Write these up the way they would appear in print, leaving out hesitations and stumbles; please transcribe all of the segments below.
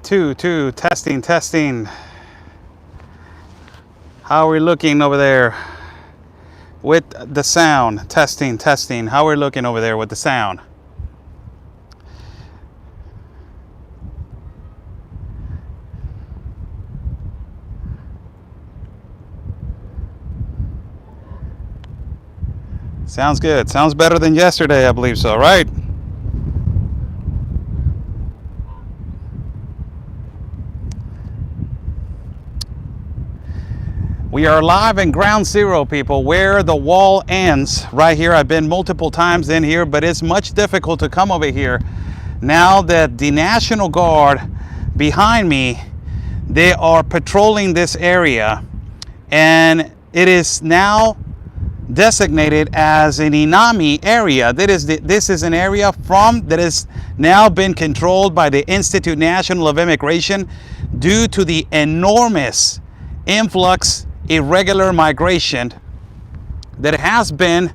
Two, testing. How are we looking over there with the sound? Testing. How are we looking over there with the sound? Sounds good. Sounds better than yesterday, I believe so, right? We are live in ground zero, people, where the wall ends right here. I've been multiple times in here, but it's much difficult to come over here now that the National Guard behind me, they are patrolling this area, and it is now designated as an Inami area. This is an area that has now been controlled by the Institute National of Immigration due to the enormous influx, irregular migration that has been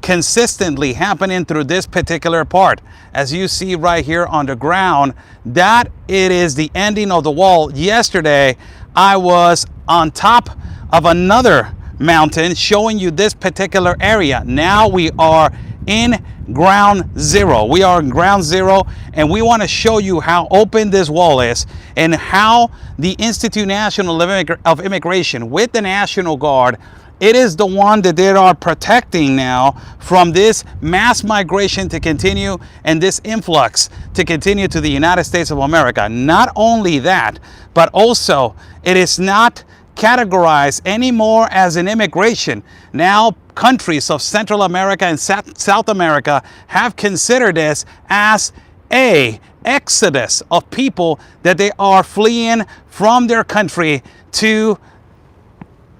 consistently happening through this particular part. As you see right here on the ground, that it is the ending of the wall. Yesterday, I was on top of another mountain showing you this particular area. Now we are in ground zero. We are in ground zero, and we want to show you how open this wall is and how the Institute National of Immigration with the National Guard, it is the one that they are protecting now from this mass migration to continue and this influx to continue to the United States of America. Not only that, but also it is not categorized anymore as an immigration. Now countries of Central America and South America have considered this as a exodus of people that they are fleeing from their country to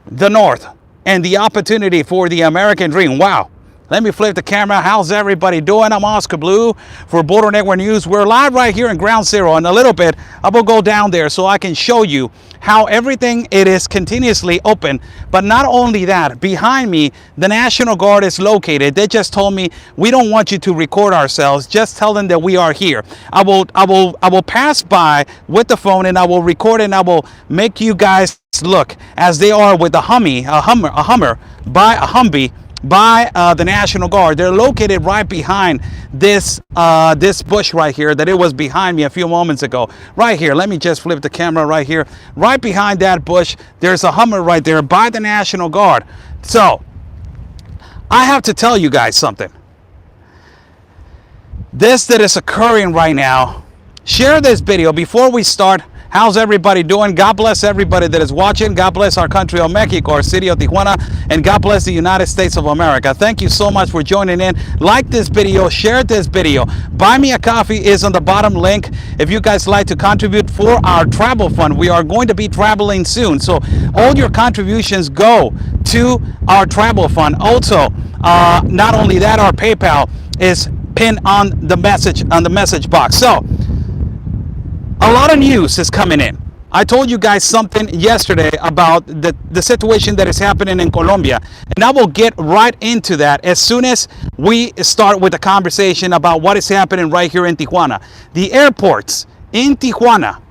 the north and the opportunity for the American dream. Wow. Let me flip the camera. How's everybody doing? I'm Oscar Blue for Border Network News. We're live right here in ground zero. In a little bit, I will go down there so I can show you how everything it is continuously open. But not only that, behind me, the National Guard is located. They just told me, we don't want you to record ourselves. Just tell them that we are here. I will pass by with the phone and I will record and I will make you guys look as they are with a Humvee by the National Guard. They're located right behind this this bush right here that it was behind me a few moments ago. Right here, let me just flip the camera right here. Right behind that bush, there's a Hummer right there by the National Guard. So, I have to tell you guys something. This that is occurring right now, share this video before we start. How's everybody doing? God bless everybody that is watching. God bless our country of Mexico, our city of Tijuana, and God bless the United States of America. Thank you so much for joining in. Like this video, share this video. Buy me a coffee is on the bottom link. If you guys like to contribute for our travel fund, we are going to be traveling soon. So all your contributions go to our travel fund. Also, not only that, our PayPal is pinned on the message box. So, a lot of news is coming in. I told you guys something yesterday about the situation that is happening in Colombia, and I will get right into that as soon as we start with the conversation about what is happening right here in Tijuana. The airports in Tijuana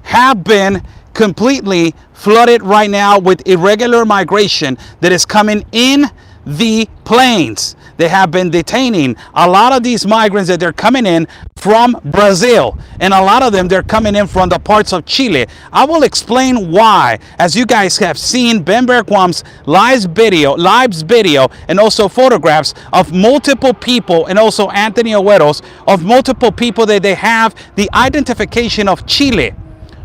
have been completely flooded right now with irregular migration that is coming in the planes. They have been detaining a lot of these migrants that they're coming in from Brazil, and a lot of them they're coming in from the parts of Chile. I will explain why. As you guys have seen Ben Berquam's live video and also photographs of multiple people, and also Anthony Agüero's of multiple people that they have the identification of Chile.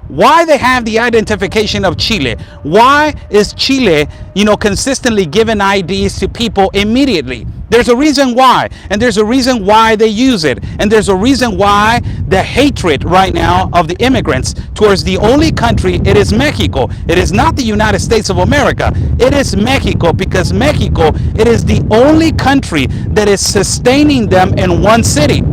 Why they have the identification of Chile? Why is Chile, consistently giving IDs to people immediately? There's a reason why, and there's a reason why they use it, and there's a reason why the hatred right now of the immigrants towards the only country, it is Mexico. It is not the United States of America. It is Mexico, because Mexico, it is the only country that is sustaining them in one city.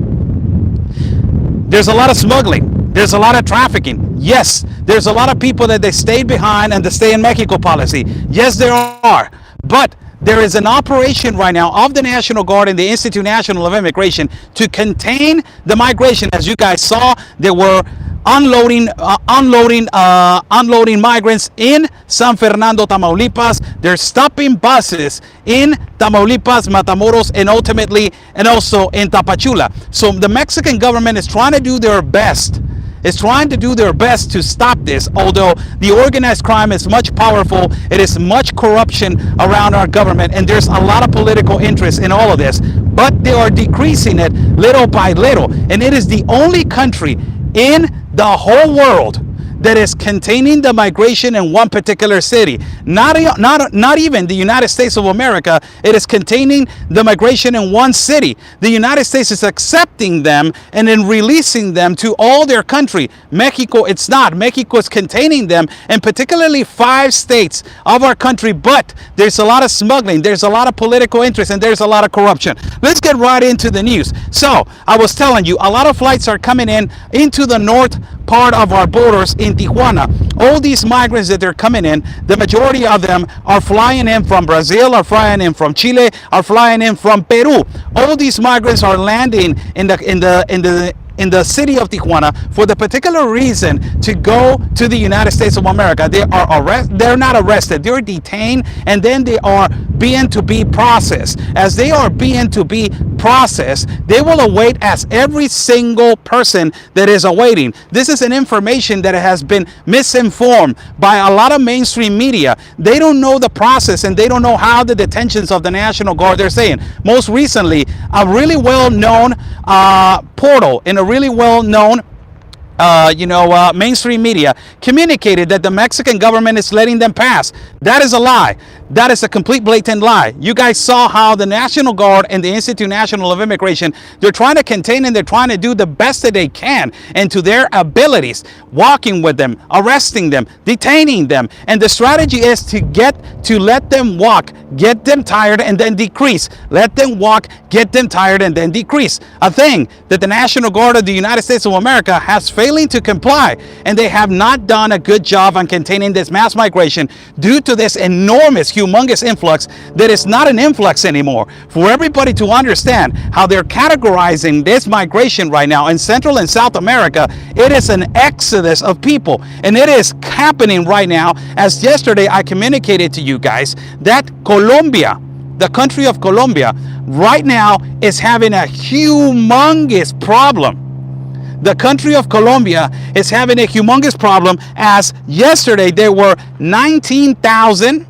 There's a lot of smuggling. There's a lot of trafficking. Yes, there's a lot of people that they stayed behind and the stay in Mexico policy. Yes, there are. But there is an operation right now of the National Guard and the Institute National of Immigration to contain the migration. As you guys saw, there were unloading migrants in San Fernando, Tamaulipas. They're stopping buses in Tamaulipas, Matamoros, and ultimately, and also in Tapachula. So the Mexican government is trying to do their best. Is trying to do their best to stop this, although the organized crime is much powerful. It is much corruption around our government, and there's a lot of political interest in all of this, but they are decreasing it little by little. And it is the only country in the whole world that is containing the migration in one particular city. Not even the United States of America. It is containing the migration in one city. The United States is accepting them and then releasing them to all their country. Mexico, it's not. Mexico is containing them, and particularly 5 states of our country, but there's a lot of smuggling, there's a lot of political interest, and there's a lot of corruption. Let's get right into the news. So I was telling you, a lot of flights are coming in into the north part of our borders in Tijuana. All these migrants that they're coming in, the majority of them are flying in from Brazil, are flying in from Chile, are flying in from Peru. All these migrants are landing in the city of Tijuana for the particular reason to go to the United States of America. They're not arrested, they're detained, and then they are being to be processed. As they are being to be processed, they will await as every single person that is awaiting. This is an information that has been misinformed by a lot of mainstream media. They don't know the process, and they don't know how the detentions of the National Guard, they're saying. Most recently, a really well-known portal in a really well-known mainstream media communicated that the Mexican government is letting them pass. That is a lie. That is a complete blatant lie. You guys saw how the National Guard and the Institute National of Immigration, they're trying to contain and they're trying to do the best that they can and to their abilities, walking with them, arresting them, detaining them. And the strategy is to let them walk, get them tired, and then decrease. Let them walk, get them tired, and then decrease. A thing that the National Guard of the United States of America has failing to comply, and they have not done a good job on containing this mass migration due to this enormous, humongous influx that is not an influx anymore. For everybody to understand how they're categorizing this migration right now in Central and South America, it is an exodus of people, and it is happening right now. As yesterday I communicated to you guys that Colombia, the country of Colombia, right now is having a humongous problem. The country of Colombia is having a humongous problem, as yesterday there were 19,000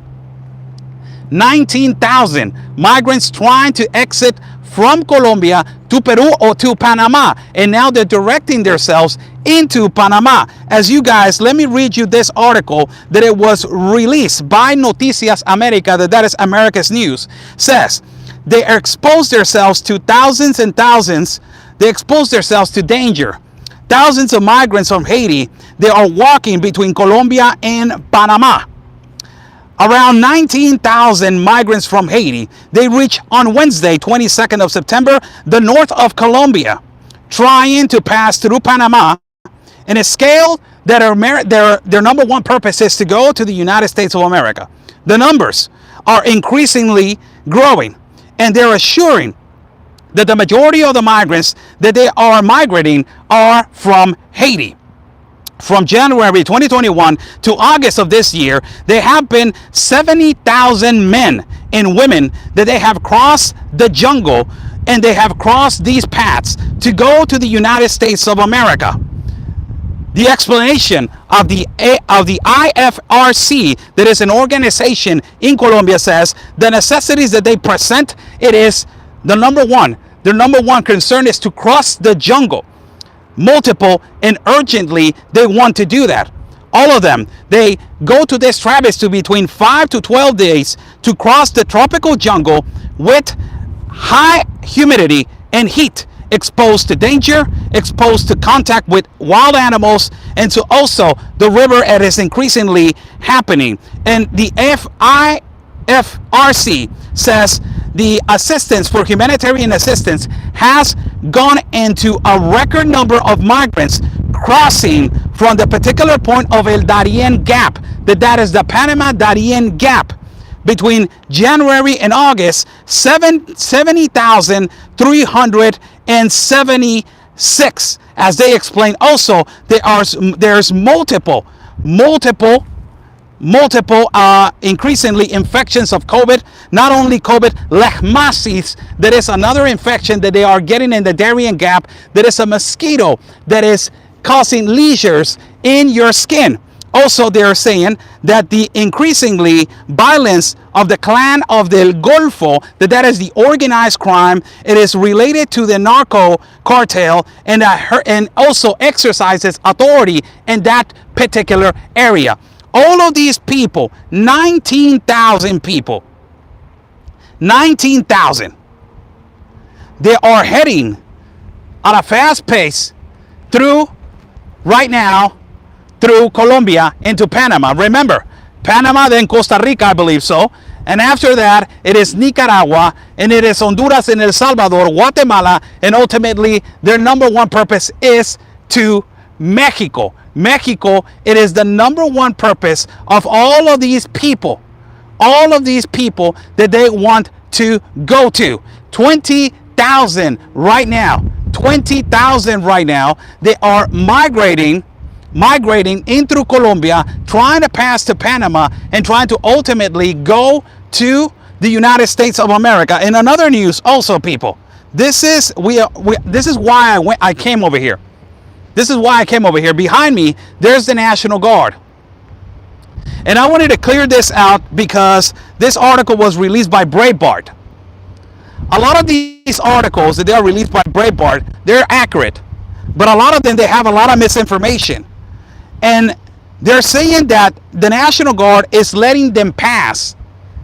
migrants trying to exit from Colombia to Peru or to Panama, and now they're directing themselves into Panama. As you guys, let me read you this article that it was released by Noticias America, that is America's News, says they expose themselves to thousands and thousands. They expose themselves to danger. Thousands of migrants from Haiti, they are walking between Colombia and Panama. Around 19,000 migrants from Haiti, they reach on Wednesday, 22nd of September, the north of Colombia, trying to pass through Panama in a scale that their number one purpose is to go to the United States of America. The numbers are increasingly growing, and they're assuring that the majority of the migrants that they are migrating are from Haiti. From January 2021 to August of this year, there have been 70,000 men and women that they have crossed the jungle, and they have crossed these paths to go to the United States of America. The explanation of the IFRC, that is an organization in Colombia, says the necessities that they present, it is their number one concern is to cross the jungle. Multiple and urgently they want to do that. All of them, they go to this travesty between 5 to 12 days to cross the tropical jungle with high humidity and heat, exposed to danger, exposed to contact with wild animals, and to also the river that is increasingly happening. And the IFRC says the assistance for humanitarian assistance has gone into a record number of migrants crossing from the particular point of El Darien Gap, that is the Panama Darien Gap. Between January and August, 70,370 6. As they explain also, there's multiple increasingly infections of COVID. Not only COVID, leishmaniasis, that is another infection that they are getting in the Darien Gap. That is a mosquito that is causing lesions in your skin. Also, they are saying that the increasingly violence of the clan of the Golfo, that is the organized crime, it is related to the narco cartel, and also exercises authority in that particular area. All of these people, 19,000 people, 19,000, they are heading at a fast pace through, right now, through Colombia into Panama. Remember, Panama, then Costa Rica, I believe so. And after that, it is Nicaragua, and it is Honduras and El Salvador, Guatemala, and ultimately their number one purpose is to Mexico. Mexico, it is the number one purpose of all of these people that they want to go to. 20,000 right now. 20,000 right now. They are migrating in through Colombia, trying to pass to Panama, and trying to ultimately go to the United States of America. In another news, also, people, this is why I came over here. This is why I came over here. Behind me, there's the National Guard. And I wanted to clear this out because this article was released by Breitbart. A lot of these articles that they are released by Breitbart, they're accurate. But a lot of them, they have a lot of misinformation. And they're saying that the National Guard is letting them pass.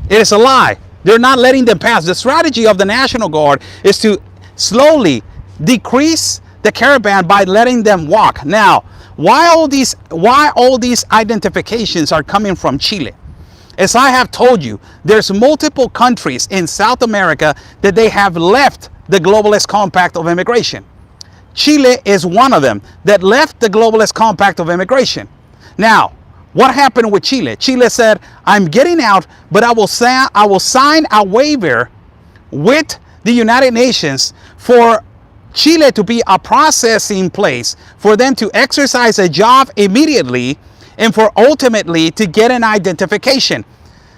It is a lie. They're not letting them pass. The strategy of the National Guard is to slowly decrease the caravan by letting them walk. Now, why all these identifications are coming from Chile? As I have told you, there's multiple countries in South America that they have left the globalist compact of immigration. Chile is one of them that left the globalist compact of immigration. Now, what happened with Chile? Chile said, I'm getting out, but I will sign a waiver with the United Nations for Chile to be a processing place for them to exercise a job immediately and for ultimately to get an identification.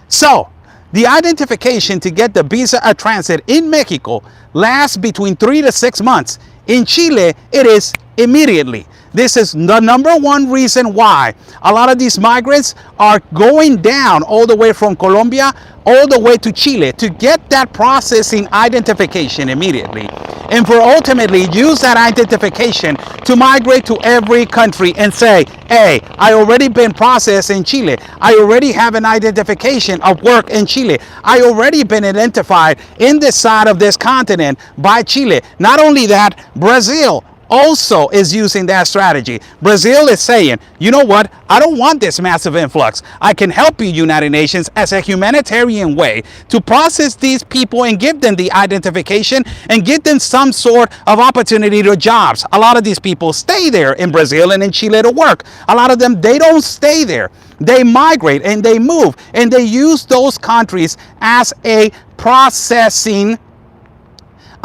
So, the identification to get the visa of transit in Mexico lasts between 3 to 6 months. In Chile, it is immediately. This is the number one reason why a lot of these migrants are going down all the way from Colombia all the way to Chile to get that processing identification immediately, and for ultimately use that identification to migrate to every country and say, hey, I already been processed in Chile. I already have an identification of work in Chile. I already been identified in this side of this continent by Chile. Not only that, Brazil also is using that strategy. Brazil is saying, you know what? I don't want this massive influx. I can help you, United Nations, as a humanitarian way to process these people and give them the identification and give them some sort of opportunity to jobs. A lot of these people stay there in Brazil and in Chile to work. A lot of them, they don't stay there. They migrate and they move, and they use those countries as a processing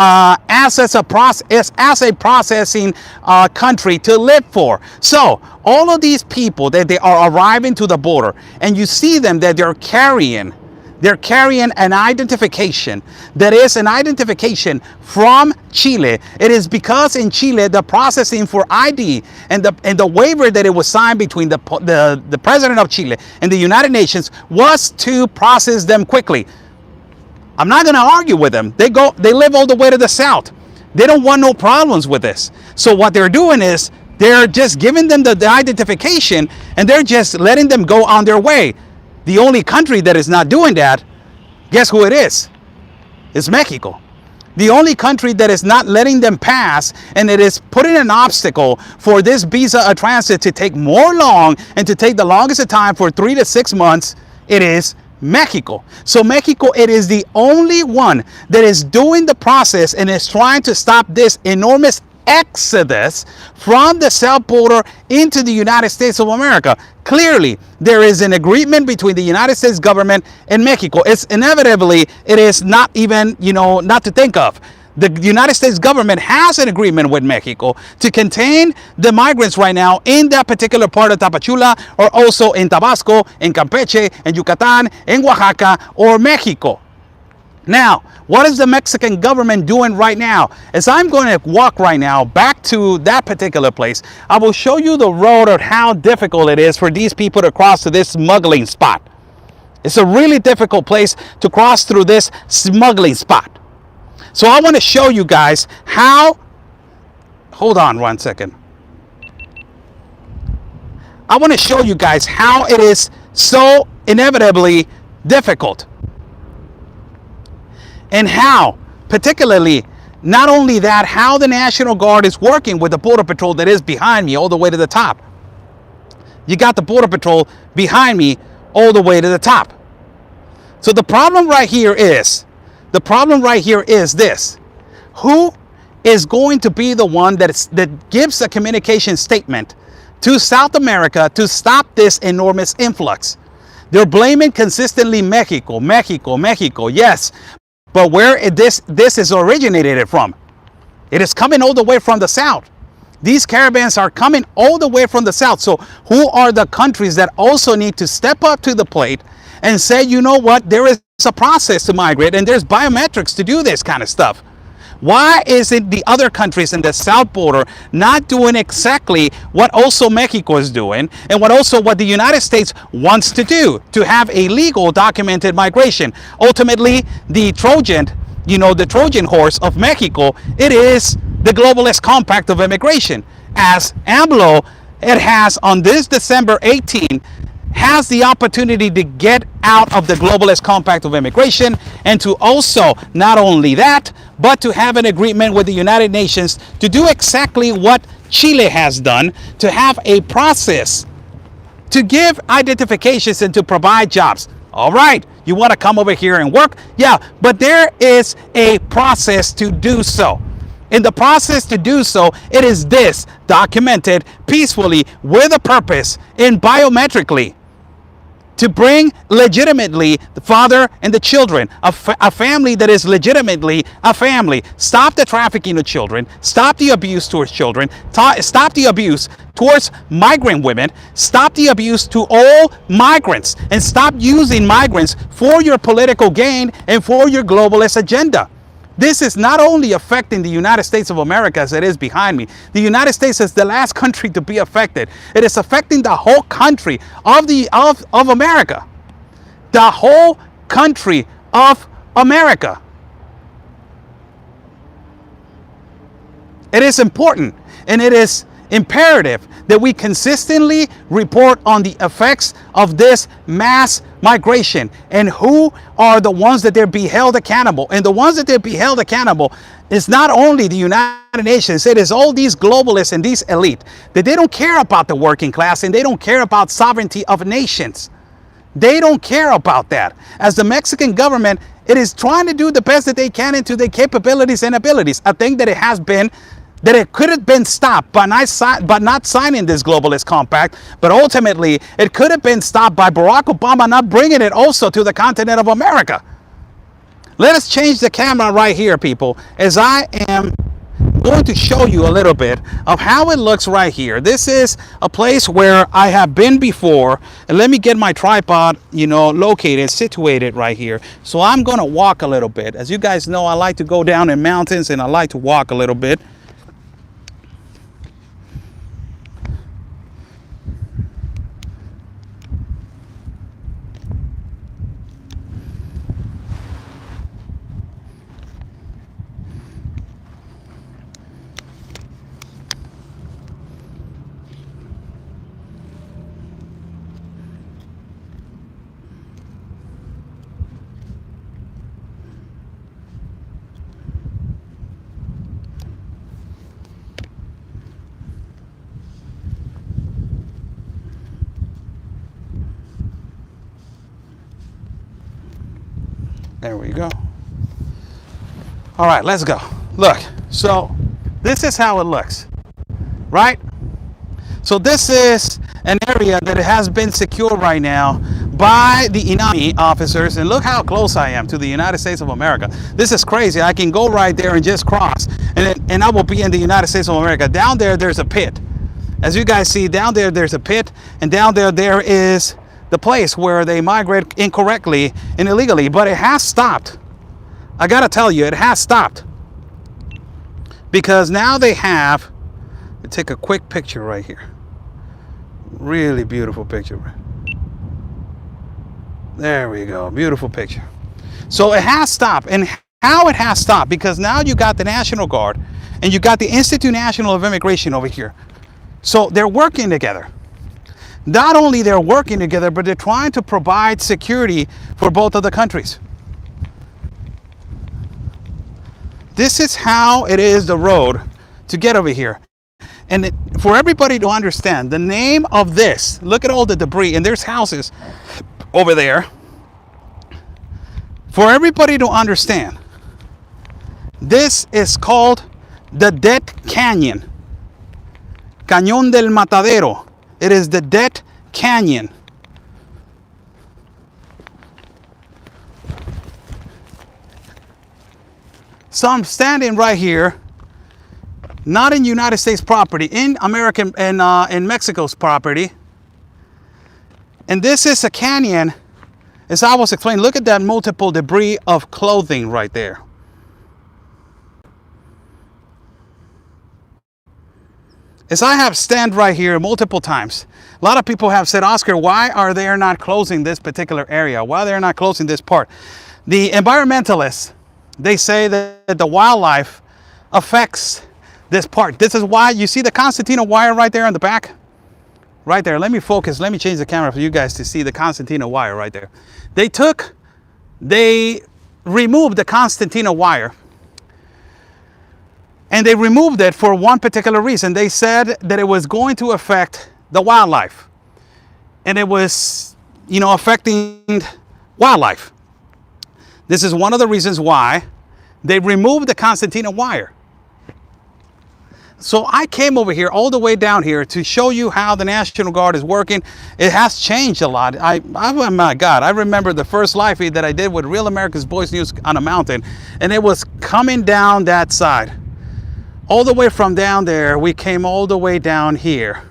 as a processing country to live for. So all of these people that they are arriving to the border, and you see them that they're carrying an identification that is an identification from Chile. It is because in Chile the processing for ID and the waiver that it was signed between the president of Chile and the United Nations was to process them quickly. I'm not going to argue with them. They live all the way to the south. They don't want no problems with this. So what they're doing is they're just giving them the identification, and they're just letting them go on their way. The only country that is not doing that, guess who it is? It's Mexico. The only country that is not letting them pass, and it is putting an obstacle for this visa of transit to take more long and to take the longest of time for 3 to 6 months, it is Mexico. So Mexico, it is the only one that is doing the process and is trying to stop this enormous exodus from the south border into the United States of America. Clearly, there is an agreement between the United States government and Mexico. It's inevitably, it is not even, not to think of. The United States government has an agreement with Mexico to contain the migrants right now in that particular part of Tapachula, or also in Tabasco, in Campeche, in Yucatan, in Oaxaca, or Mexico. Now, what is the Mexican government doing right now? As I'm going to walk right now back to that particular place, I will show you the road of how difficult it is for these people to cross to this smuggling spot. It's a really difficult place to cross through this smuggling spot. So I want to show you guys how, hold on 1 second. I want to show you guys how it is so inevitably difficult. And how, particularly, not only that, how the National Guard is working with the Border Patrol that is behind me all the way to the top. You got the Border Patrol behind me all the way to the top. So the problem right here is this. Who is going to be the one that gives a communication statement to South America to stop this enormous influx? They're blaming consistently Mexico, yes. But where this is originated from? It is coming all the way from the south. These caravans are coming all the way from the south. So who are the countries that also need to step up to the plate and say, you know what, there is a process to migrate and there's biometrics to do this kind of stuff? Why isn't the other countries in the south border not doing exactly what also Mexico is doing, and what the United States wants to do, to have a legal documented migration? Ultimately, the Trojan horse of Mexico, it is the globalist compact of immigration. As AMLO, it has on this December 18, has the opportunity to get out of the globalist compact of immigration, and to also, not only that, but to have an agreement with the United Nations to do exactly what Chile has done, to have a process to give identifications and to provide jobs. All right, you want to come over here and work? Yeah, but there is a process to do so. In the process to do so, it is this, documented peacefully with a purpose and biometrically, to bring legitimately the father and the children, a family that is legitimately a family. Stop the trafficking of children, stop the abuse towards children, stop the abuse towards migrant women, stop the abuse to all migrants, and stop using migrants for your political gain and for your globalist agenda. This is not only affecting the United States of America, as it is behind me. The United States is the last country to be affected. It is affecting the whole country of America. The whole country of America. It is important and it is imperative that we consistently report on the effects of this mass migration and who are the ones that they're be held accountable. And the ones that they're be held accountable is not only the United Nations, it is all these globalists and these elite, that they don't care about the working class and they don't care about sovereignty of nations. They don't care about that. As the Mexican government, it is trying to do the best that they can into their capabilities and abilities. I think that it could have been stopped by not signing this globalist compact, but ultimately it could have been stopped by Barack Obama not bringing it also to the continent of America. Let us change the camera right here, people, as I am going to show you a little bit of how it looks right here. This is a place where I have been before, and let me get my tripod, located, situated right here. So I'm going to walk a little bit. As you guys know, I like to go down in mountains and I like to walk a little bit. There we go. All right, let's go. Look, so this is how it looks, right? So this is an area that has been secured right now by the United officers. And look how close I am to the United States of America. This is crazy. I can go right there and just cross, and I will be in the United States of America. Down there, there's a pit. As you guys see, down there, there's a pit, and down there, there is the place where they migrate incorrectly and illegally. But it has stopped. I gotta tell you, it has stopped. Because now they have, take a quick picture right here. Really beautiful picture. There we go, beautiful picture. So it has stopped. And how it has stopped, because now you got the National Guard and you got the Institute National of Immigration over here. So they're working together. Not only they're working together, but they're trying to provide security for both of the countries. This is how it is, the road to get over here. And for everybody to understand, the name of this, look at all the debris, and there's houses over there. For everybody to understand, this is called the Death Canyon. Cañón del Matadero. It is the Death Canyon. So I'm standing right here, not in United States property, in American and in Mexico's property. And this is a canyon, as I was explaining. Look at that multiple debris of clothing right there. As I have stand right here multiple times, a lot of people have said, Oscar, why are they not closing this particular area? Why they're not closing this part? The environmentalists, they say that the wildlife affects this part. This is why you see the concertina wire right there on the back. Right there. Let me focus. Let me change the camera for you guys to see the concertina wire right there. They removed the concertina wire. And they removed it for one particular reason. They said that it was going to affect the wildlife. And it was, affecting wildlife. This is one of the reasons why they removed the concertina wire. So I came over here, all the way down here, to show you how the National Guard is working. It has changed a lot. Oh my God, I remember the first live feed that I did with Real America's Voice News on a mountain. And it was coming down that side. All the way from down there, we came all the way down here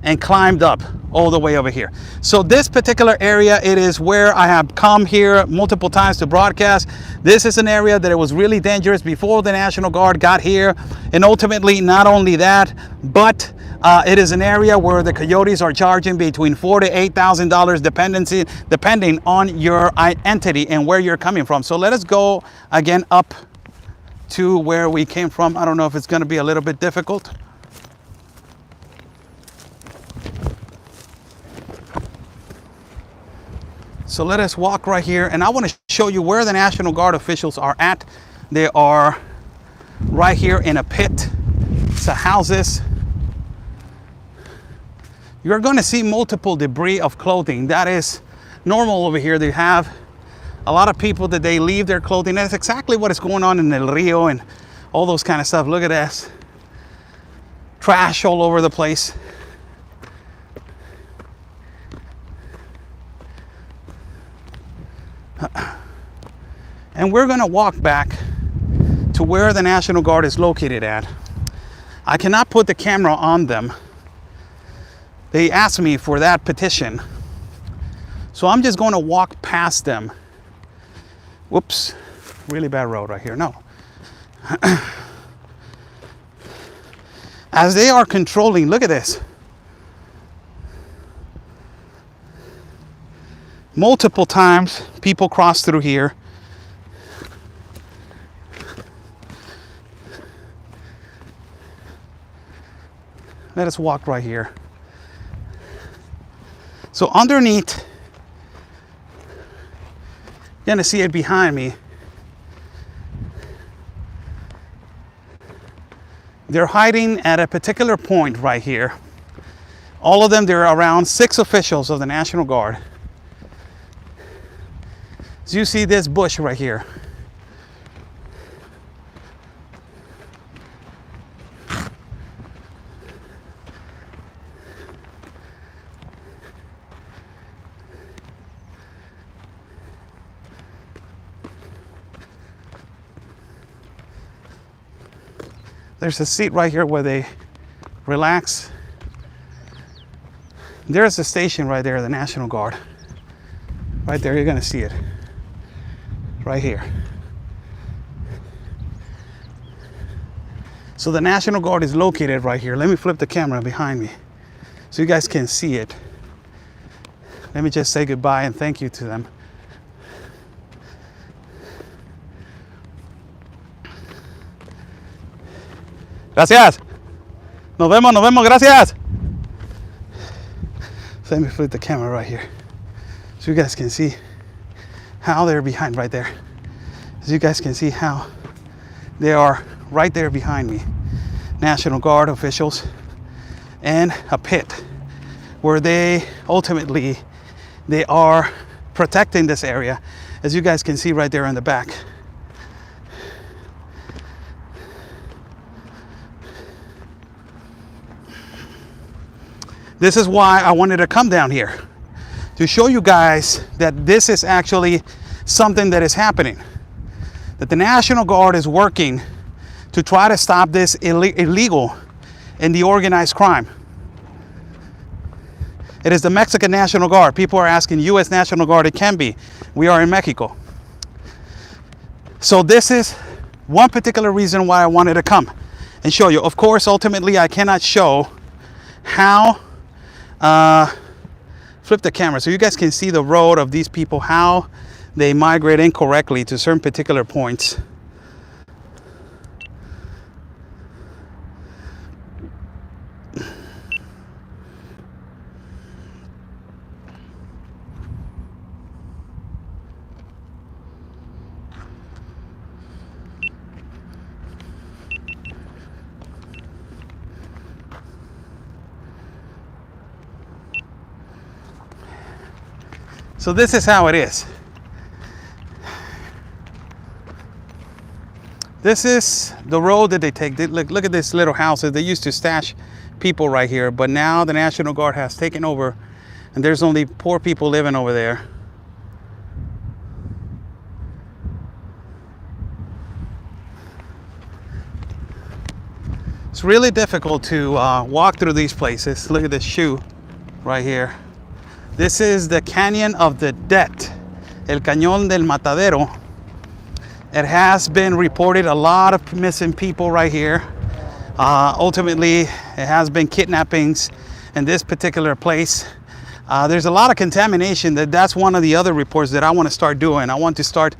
and climbed up all the way over here. So this particular area, it is where I have come here multiple times to broadcast. This is an area that it was really dangerous before the National Guard got here. And ultimately, not only that, but it is an area where the coyotes are charging between $4,000 to $8,000 depending on your entity and where you're coming from. So let us go again up to where we came from. I don't know if it's going to be a little bit difficult. So let us walk right here, and I want to show you where the National Guard officials are at. They are right here in a pit. It's houses. You're going to see multiple debris of clothing. That is normal over here. They have a lot of people that they leave their clothing. That's exactly what is going on in El Rio and all those kind of stuff. Look at this. Trash all over the place. And we're going to walk back to where the National Guard is located at. I cannot put the camera on them. They asked me for that petition. So I'm just going to walk past them. Whoops, really bad road right here. No. As they are controlling, look at this. Multiple times people cross through here. Let us walk right here. So underneath, you're gonna see it behind me. They're hiding at a particular point right here. All of them, there are around 6 officials of the National Guard. So you see this bush right here. There's a seat right here where they relax. There's a station right there, the National Guard. Right there, you're gonna see it. Right here. So the National Guard is located right here. Let me flip the camera behind me so you guys can see it. Let me just say goodbye and thank you to them. Gracias. Nos vemos, gracias. So let me flip the camera right here so you guys can see how they're behind right there. As you guys can see how they are right there behind me. National Guard officials and a pit where they ultimately they are protecting this area, as you guys can see right there in the back. This is why I wanted to come down here, to show you guys that this is actually something that is happening, that the National Guard is working to try to stop this illegal and the organized crime. It is the Mexican National Guard. People are asking, U.S. National Guard. It can be. We are in Mexico. So this is one particular reason why I wanted to come and show you. Of course, ultimately, I cannot show how, flip the camera so you guys can see the road of these people, how they migrate incorrectly to certain particular points. So this is how it is. This is the road that they take. Look at this little houses. They used to stash people right here, but now the National Guard has taken over and there's only poor people living over there. It's really difficult to walk through these places. Look at this shoe right here. This is the Canyon of the Death, El Cañón del Matadero. It has been reported a lot of missing people right here. Ultimately, it has been kidnappings in this particular place. There's a lot of contamination. That's one of the other reports that I want to start doing. I want to start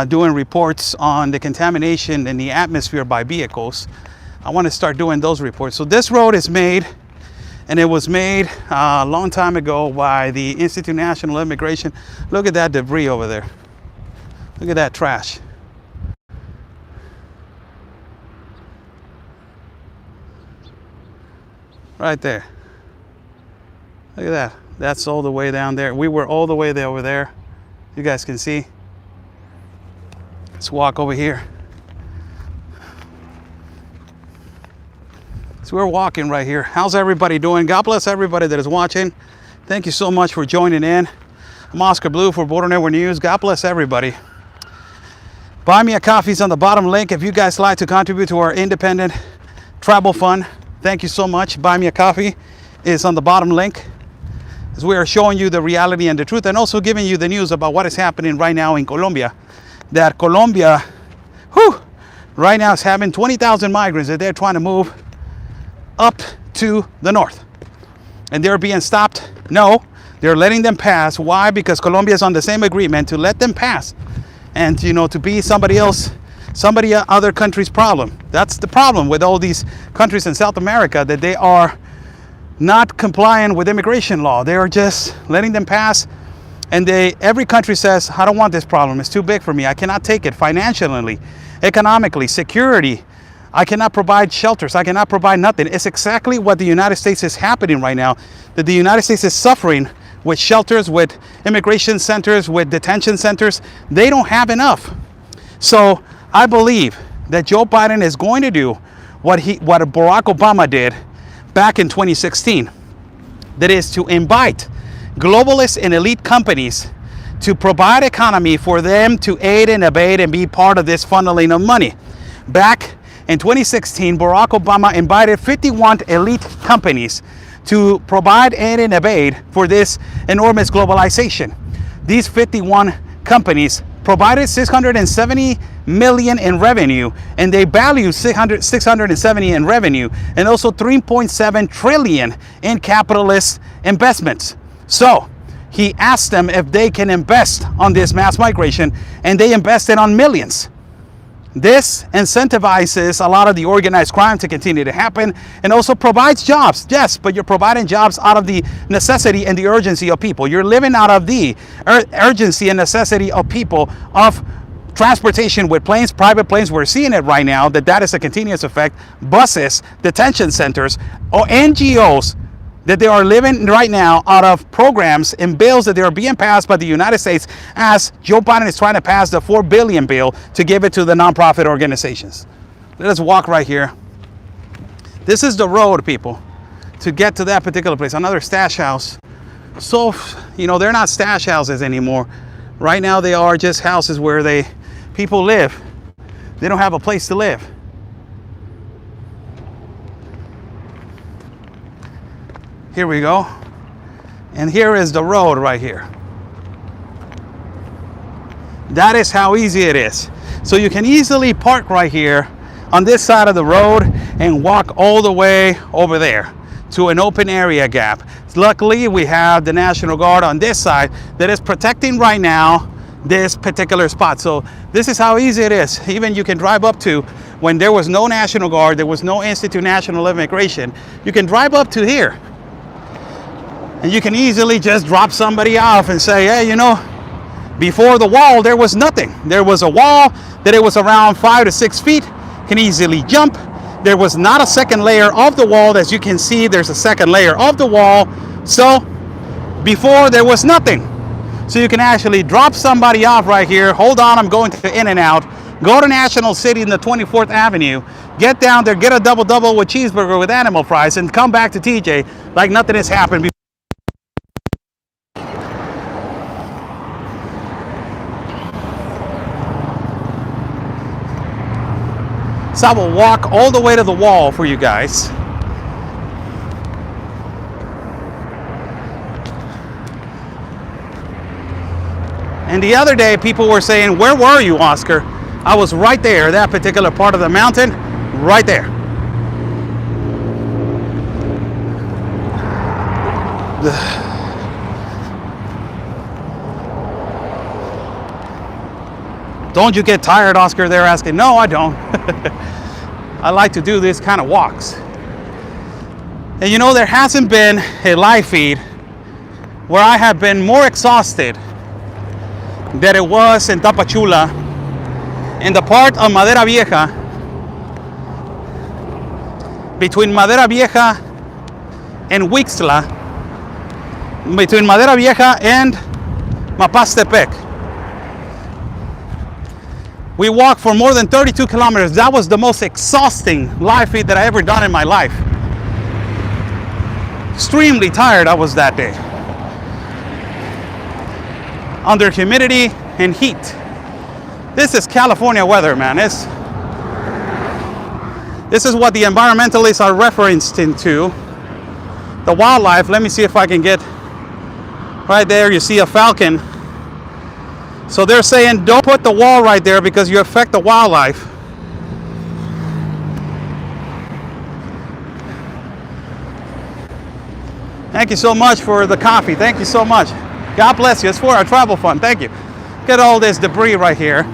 doing reports on the contamination in the atmosphere by vehicles. I want to start doing those reports. So this road is made, and it was made a long time ago by the Institute National Immigration. Look at that debris over there. Look at that trash. Right there. Look at that. That's all the way down there. We were all the way there over there. You guys can see. Let's walk over here. So we're walking right here. How's everybody doing? God bless everybody that is watching. Thank you so much for joining in. I'm Oscar Blue for Border Network News. God bless everybody. Buy me a coffee's on the bottom link if you guys like to contribute to our independent travel fund. Thank you so much. Buy me a coffee is on the bottom link, as we are showing you the reality and the truth, and also giving you the news about what is happening right now in Colombia. That Colombia, right now is having 20,000 migrants that they're trying to move up to the north, and they're being stopped. No, they're letting them pass. Why? Because Colombia is on the same agreement to let them pass, and to be somebody other country's problem. That's the problem with all these countries in South America, that they are not complying with immigration law. They are just letting them pass, and every country says, I don't want this problem. It's too big for me. I cannot take it financially, economically, security. I cannot provide shelters. I cannot provide nothing. It's exactly what the United States is happening right now, that the United States is suffering with shelters, with immigration centers, with detention centers. They don't have enough. So I believe that Joe Biden is going to do what Barack Obama did back in 2016. That is to invite globalist and elite companies to provide economy for them to aid and abet and be part of this funneling of money. Back In 2016, Barack Obama invited 51 elite companies to provide aid and abate for this enormous globalization. These 51 companies provided 670 million in revenue, and they value 670 in revenue, and also 3.7 trillion in capitalist investments. So he asked them if they can invest on this mass migration, and they invested on millions. This incentivizes a lot of the organized crime to continue to happen, and also provides jobs. Yes, but you're providing jobs out of the necessity and the urgency of people. You're living out of the urgency and necessity of people, of transportation with planes, private planes. We're seeing it right now, that is a continuous effect. Buses, detention centers, or NGOs, that they are living right now out of programs and bills that they are being passed by the United States, as Joe Biden is trying to pass the $4 billion bill to give it to the nonprofit organizations. Let us walk right here. This is the road, people, to get to that particular place. Another stash house. So, you know, they're not stash houses anymore. Right now they are just houses where people live. They don't have a place to live. Here we go. And here is the road right here. That is how easy it is. So you can easily park right here on this side of the road and walk all the way over there to an open area gap. Luckily, we have the National Guard on this side that is protecting right now this particular spot. So this is how easy it is. Even you can drive up to, when there was no National Guard, there was no Institute National of Immigration, you can drive up to here. And you can easily just drop somebody off and say, hey, you know, before the wall, there was nothing. There was a wall that it was around 5 to 6 feet, can easily jump. There was not a second layer of the wall. As you can see, there's a second layer of the wall. So before there was nothing. So you can actually drop somebody off right here. Hold on, I'm going to In-N-Out. Go to National City in the 24th Avenue. Get down there, get a double-double with cheeseburger with animal fries, and come back to TJ like nothing has happened before. So I will walk all the way to the wall for you guys. And the other day, people were saying, where were you, Oscar? I was right there, that particular part of the mountain, right there. Don't you get tired, Oscar? They're asking. No, I don't. I like to do this kind of walks. And you know, there hasn't been a live feed where I have been more exhausted than it was in Tapachula, in the part of Madera Vieja, between Madera Vieja and Huixtla, between Madera Vieja and Mapastepec. We walked for more than 32 kilometers. That was the most exhausting live feed that I ever done in my life. Extremely tired I was that day. Under humidity and heat. This is California weather, man. This is what the environmentalists are referencing to. The wildlife, let me see if I can get, right there you see a falcon. So they're saying don't put the wall right there because you affect the wildlife. Thank you so much for the coffee. Thank you so much. God bless you. It's for our travel fund. Thank you. Get all this debris right here.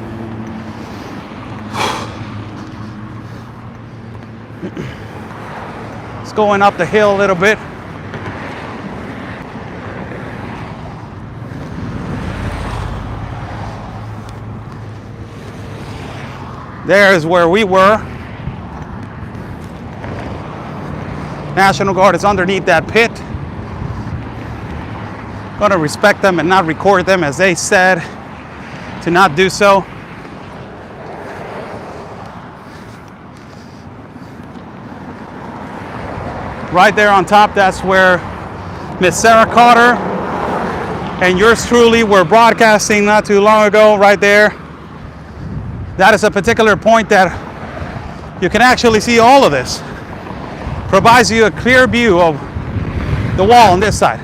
It's going up the hill a little bit. There's where we were. National Guard is underneath that pit. Going to respect them and not record them as they said to not do so. Right there on top, that's where Miss Sarah Carter and yours truly were broadcasting not too long ago, right there. That is a particular point that you can actually see all of this. Provides you a clear view of the wall on this side.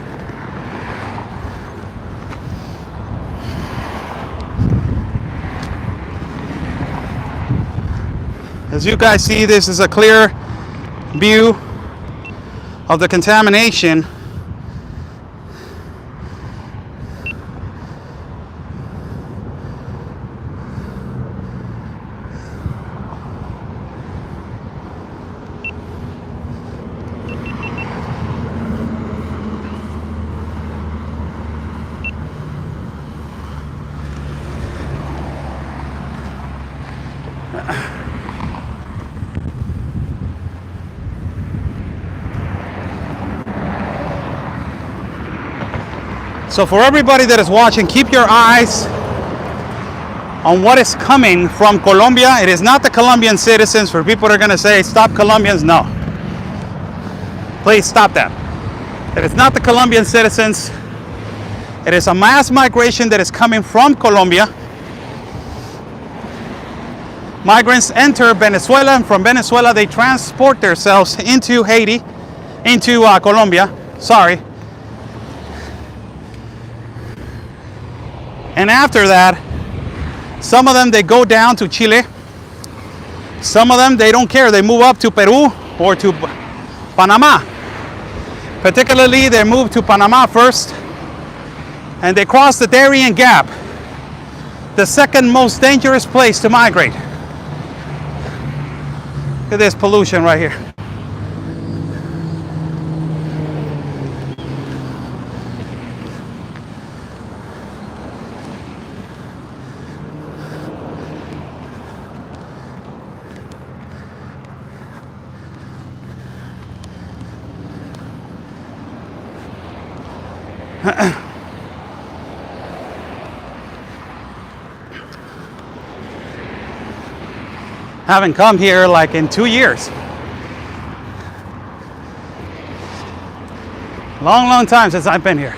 As you guys see, this is a clear view of the contamination. So for everybody that is watching, keep your eyes on what is coming from Colombia. It is not the Colombian citizens. For people that are going to say, stop Colombians, no. Please stop that. It is not the Colombian citizens. It is a mass migration that is coming from Colombia. Migrants enter Venezuela, and from Venezuela they transport themselves into Haiti, into Colombia, sorry. And after that, some of them, they go down to Chile. Some of them, they don't care. They move up to Peru or to Panama. Particularly, they move to Panama first. And they cross the Darien Gap, the second most dangerous place to migrate. Look at this pollution right here. Haven't come here like in 2 years. Long time since I've been here.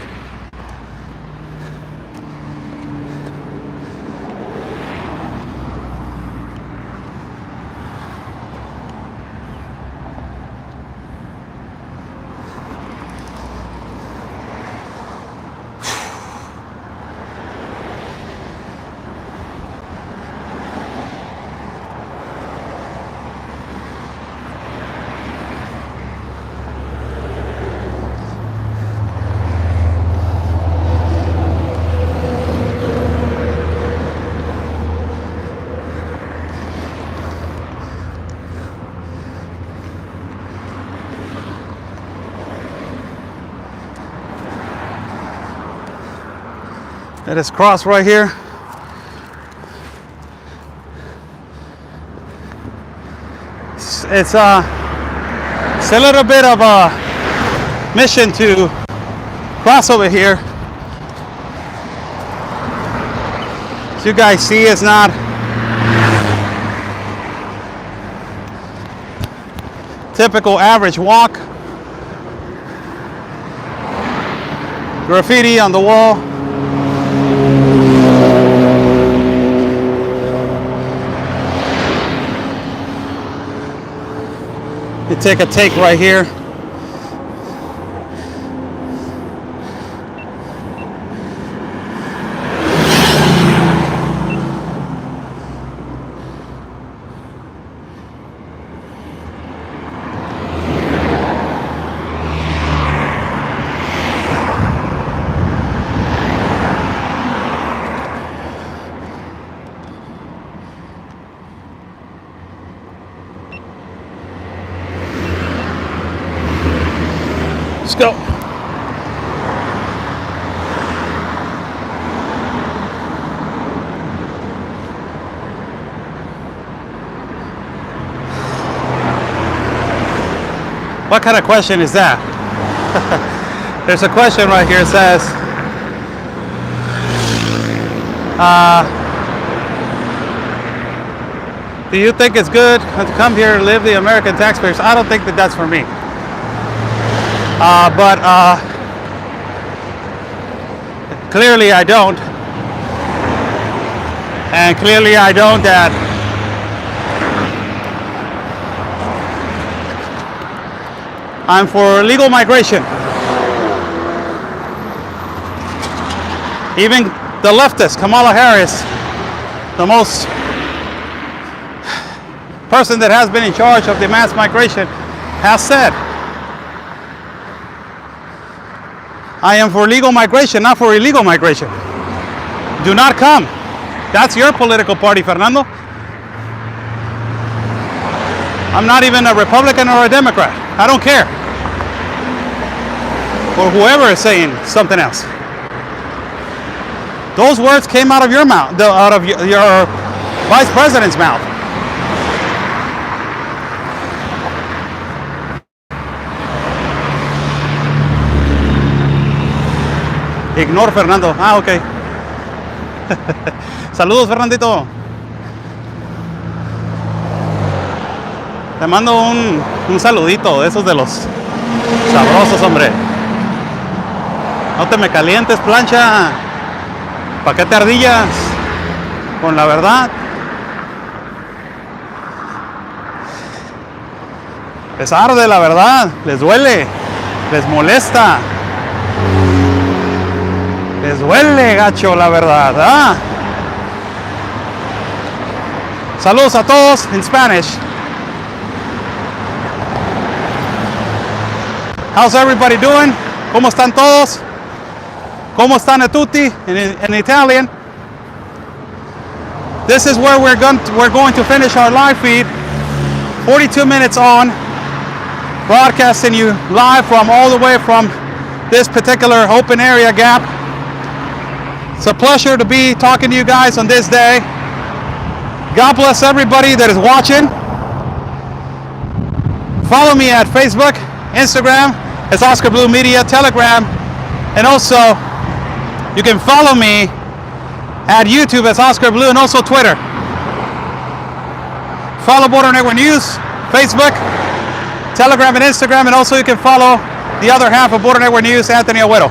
That is cross right here. It's a little bit of a mission to cross over here. As you guys see, it's not typical average walk. Graffiti on the wall. You take a take right here. Let's go. What kind of question is that? There's a question right here. It says, do you think it's good to come here and live the American taxpayers? I don't think that that's for me. But clearly I don't. And clearly I don't that I'm for legal migration. Even the leftist, Kamala Harris, the most person that has been in charge of the mass migration, has said, I am for legal migration, not for illegal migration. Do not come. That's your political party, Fernando. I'm not even a Republican or a Democrat. I don't care. Or whoever is saying something else. Those words came out of your mouth, out of your vice president's mouth. Ignore Fernando. Ah, ok. Saludos, Fernandito. Te mando un saludito de esos de los sabrosos, hombre. No te me calientes, plancha. ¿Para qué te ardillas? Con la verdad. Les arde la verdad. Les duele. Les molesta. Les duele, gacho, la verdad. ¿Ah? Saludos a todos in Spanish. How's everybody doing? ¿Cómo están todos? ¿Cómo están a tutti in Italian? This is where we're going to finish our live feed. 42 minutes on, broadcasting you live from all the way from this particular open area gap. It's a pleasure to be talking to you guys on this day. God bless everybody that is watching. Follow me at Facebook, Instagram, it's Oscar Blue Media, Telegram, and also you can follow me at YouTube as Oscar Blue and also Twitter. Follow Border Network News, Facebook, Telegram, and Instagram, and also you can follow the other half of Border Network News, Anthony Agüero.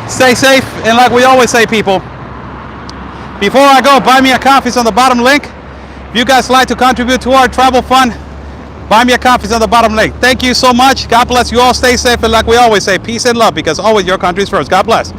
Stay safe, and like we always say, people, before I go, buy me a coffee on the bottom link. If you guys like to contribute to our travel fund, buy me a coffee on the bottom link. Thank you so much. God bless you all. Stay safe, and like we always say, peace and love, because always your country is first. God bless.